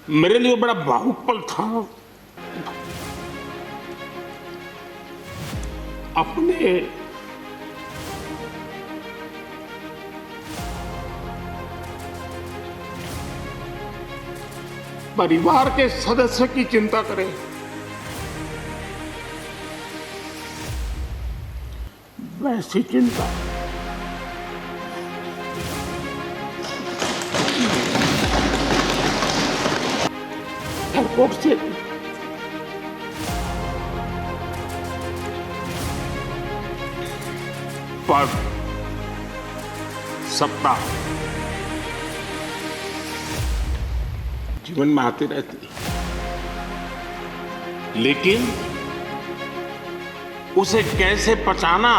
मेरे लिए बड़ा भावुक पल था। अपने परिवार के सदस्य की चिंता करें, वैसी चिंता एयरपोर्ट से पर सत्ता जीवन में आती रहती है, लेकिन उसे कैसे पचाना,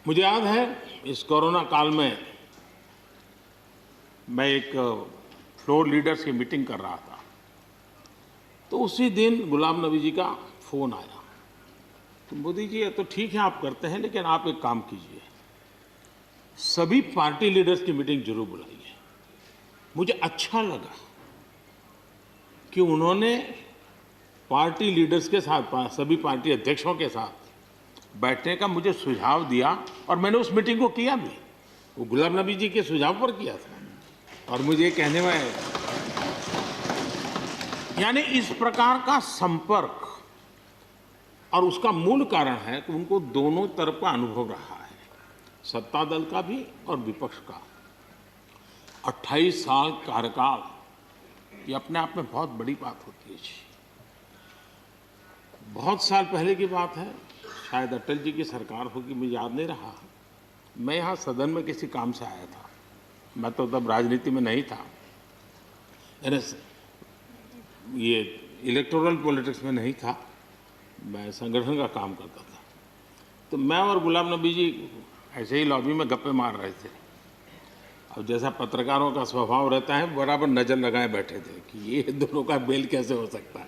मुझे याद है इस कोरोना काल में मैं एक फ्लोर लीडर्स की मीटिंग कर रहा था, तो उसी दिन गुलाम नबी जी का फोन आया। तो मोदी जी ये तो ठीक है आप करते हैं, लेकिन आप एक काम कीजिए, सभी पार्टी लीडर्स की मीटिंग जरूर बुलाइए। मुझे अच्छा लगा कि उन्होंने पार्टी लीडर्स के साथ, सभी पार्टी अध्यक्षों के साथ बैठने का मुझे सुझाव दिया, और मैंने उस मीटिंग को किया भी। वो गुलाम नबी जी के सुझाव पर किया था, और मुझे कहने में, यानी इस प्रकार का संपर्क, और उसका मूल कारण है कि उनको दोनों तरफ का अनुभव रहा है, सत्ता दल का भी और विपक्ष का। 28 साल कार्यकाल, ये अपने आप में बहुत बड़ी बात होती है। बहुत साल पहले की बात है, शायद अटल जी की सरकार होगी, मुझे याद नहीं रहा। मैं यहाँ सदन में किसी काम से आया था, मैं तो तब राजनीति में नहीं था, यानी ये इलेक्टोरल पॉलिटिक्स में नहीं था, मैं संगठन का काम करता था। तो मैं और गुलाम नबी जी ऐसे ही लॉबी में गप्पे मार रहे थे। अब जैसा पत्रकारों का स्वभाव रहता है, बराबर नज़र लगाए बैठे थे कि ये दोनों का मेल कैसे हो सकता है।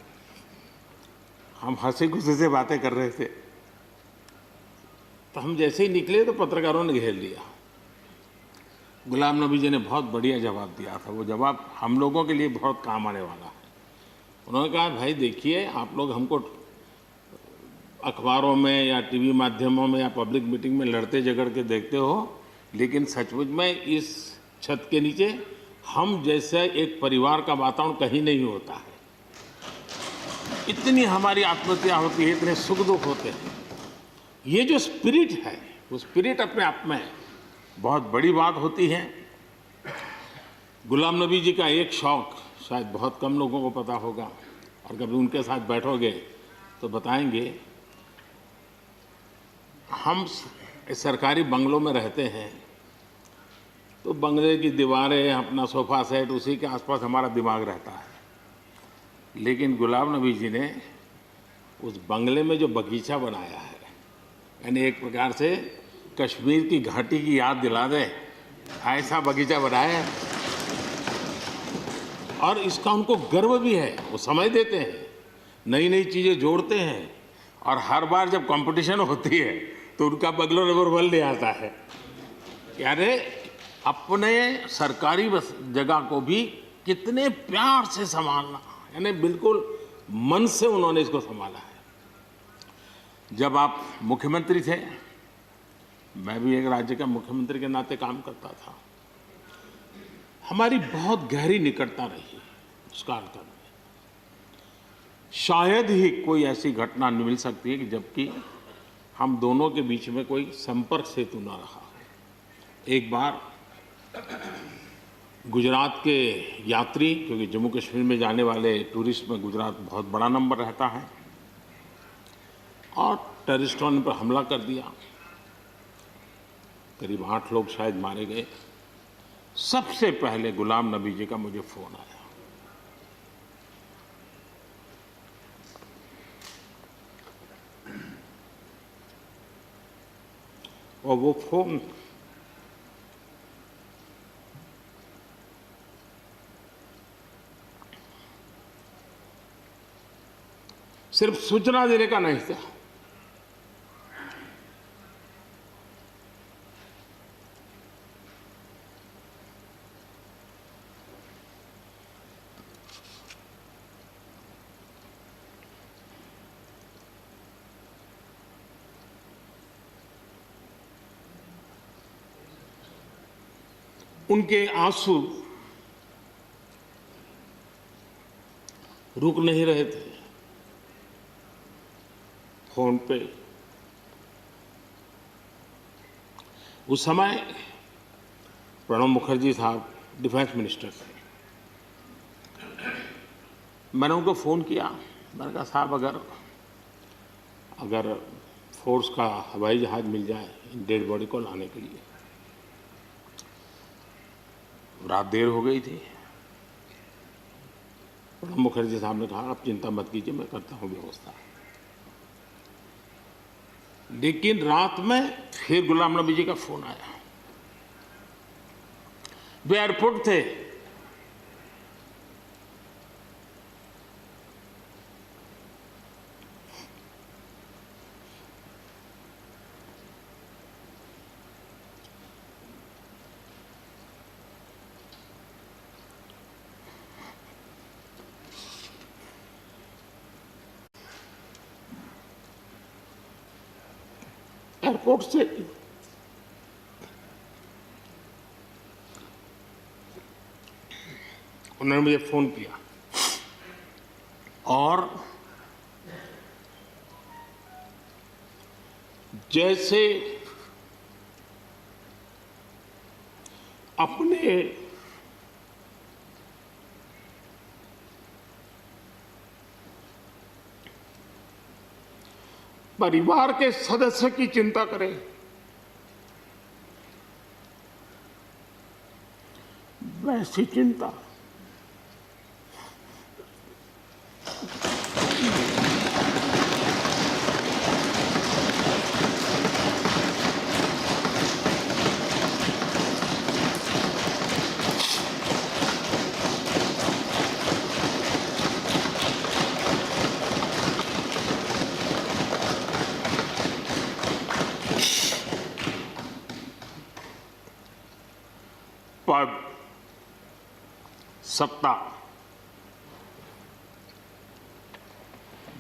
हम हंसी खुशी से बातें कर रहे थे, तो हम जैसे ही निकले तो पत्रकारों ने घेर लिया। गुलाम नबी जी ने बहुत बढ़िया जवाब दिया था, वो जवाब हम लोगों के लिए बहुत काम आने वाला है। उन्होंने कहा, भाई देखिए, आप लोग हमको अखबारों में या टीवी माध्यमों में या पब्लिक मीटिंग में लड़ते झगड़ के देखते हो, लेकिन सचमुच में इस छत के नीचे हम जैसे एक परिवार का वातावरण कहीं नहीं होता है। इतनी हमारी आत्महत्या होती है, इतने सुख दुख होते हैं। ये जो स्पिरिट है, वो स्पिरिट अपने आप में बहुत बड़ी बात होती है। गुलाम नबी जी का एक शौक शायद बहुत कम लोगों को पता होगा, और कभी उनके साथ बैठोगे तो बताएंगे। हम सरकारी बंगलों में रहते हैं, तो बंगले की दीवारें, अपना सोफा सेट, उसी के आसपास हमारा दिमाग रहता है। लेकिन गुलाम नबी जी ने उस बंगले में जो बगीचा बनाया है, यानी एक प्रकार से कश्मीर की घाटी की याद दिला दे, ऐसा बगीचा बनाया है। और इसका उनको गर्व भी है, वो समय देते हैं, नई नई चीज़ें जोड़ते हैं, और हर बार जब कंपटीशन होती है तो उनका बंगलो नंबर 1 ले आता है। यानी अपने सरकारी जगह को भी कितने प्यार से संभालना, यानी बिल्कुल मन से उन्होंने इसको संभाला है। जब आप मुख्यमंत्री थे, मैं भी एक राज्य का मुख्यमंत्री के नाते काम करता था, हमारी बहुत गहरी निकटता रही उस कालखंड में। शायद ही कोई ऐसी घटना मिल सकती है कि जबकि हम दोनों के बीच में कोई संपर्क सेतु न रहा हो। एक बार गुजरात के यात्री, क्योंकि जम्मू कश्मीर में जाने वाले टूरिस्ट में गुजरात बहुत बड़ा नंबर रहता है, और टेररिस्टों ने पर हमला कर दिया, करीब 8 लोग शायद मारे गए। सबसे पहले गुलाम नबी जी का मुझे फोन आया। और वो फोन सिर्फ सूचना देने का नहीं था, उनके आंसू रुक नहीं रहे थे। फोन पे उस समय प्रणब मुखर्जी साहब डिफेंस मिनिस्टर थे। मैंने उनको फ़ोन किया, मैंने कहा साहब अगर फोर्स का हवाई जहाज़ मिल जाए डेड बॉडी को लाने के लिए। रात देर हो गई थी। प्रणब मुखर्जी साहब ने कहा आप चिंता मत कीजिए, मैं करता हूँ व्यवस्था। लेकिन रात में फिर गुलाम नबी जी का फोन आया। वे एयरपोर्ट थे। एयरपोर्ट से उन्होंने मुझे फोन किया और जैसे अपने परिवार के सदस्य की चिंता करें, वैसी चिंता पद, सत्ता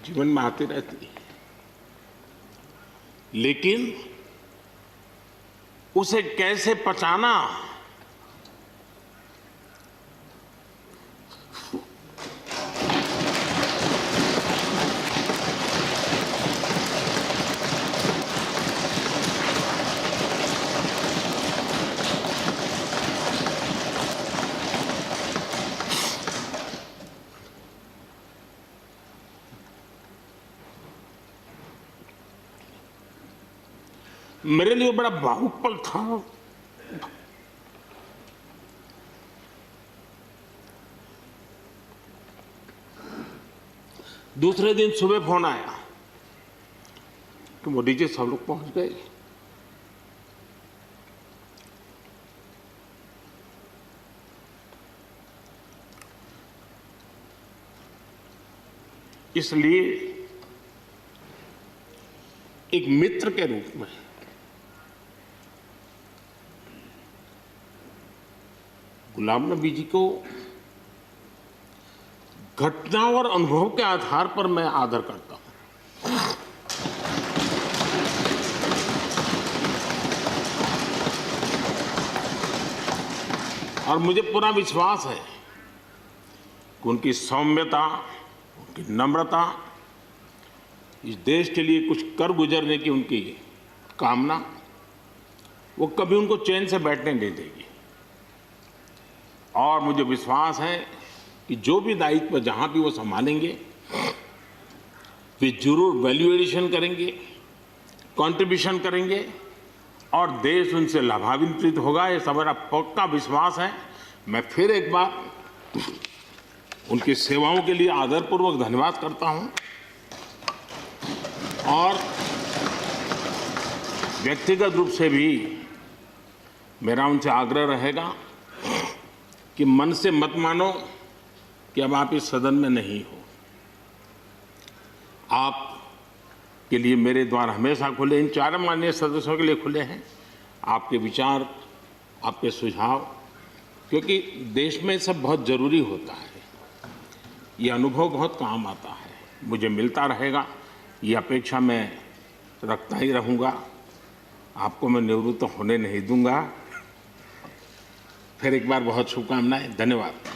जीवन में आती रहती है, लेकिन उसे कैसे पचाना, मेरे लिए बड़ा भावुक पल था। दूसरे दिन सुबह फोन आया कि मोदी जी सब लोग पहुंच गए। इसलिए एक मित्र के रूप में गुलाम नबी जी को घटना और अनुभव के आधार पर मैं आदर करता हूं। और मुझे पूरा विश्वास है कि उनकी सौम्यता, उनकी नम्रता, इस देश के लिए कुछ कर गुजरने की उनकी कामना, वो कभी उनको चैन से बैठने नहीं देगी। और मुझे विश्वास है कि जो भी दायित्व जहां भी वो संभालेंगे, वे जरूर वैल्यू एडिशन करेंगे, कंट्रीब्यूशन करेंगे और देश उनसे लाभान्वित होगा। ये सब मेरा पक्का विश्वास है। मैं फिर एक बार उनकी सेवाओं के लिए आदरपूर्वक धन्यवाद करता हूं और व्यक्तिगत रूप से भी मेरा उनसे आग्रह रहेगा कि मन से मत मानो कि अब आप इस सदन में नहीं हो। आप के लिए मेरे द्वार हमेशा खुले, इन चारों माननीय सदस्यों के लिए खुले हैं। आपके विचार, आपके सुझाव, क्योंकि देश में सब बहुत ज़रूरी होता है, ये अनुभव बहुत काम आता है, मुझे मिलता रहेगा, ये अपेक्षा मैं रखता ही रहूँगा। आपको मैं निवृत्त होने नहीं दूंगा। फिर एक बार बहुत शुभकामनाएं, धन्यवाद।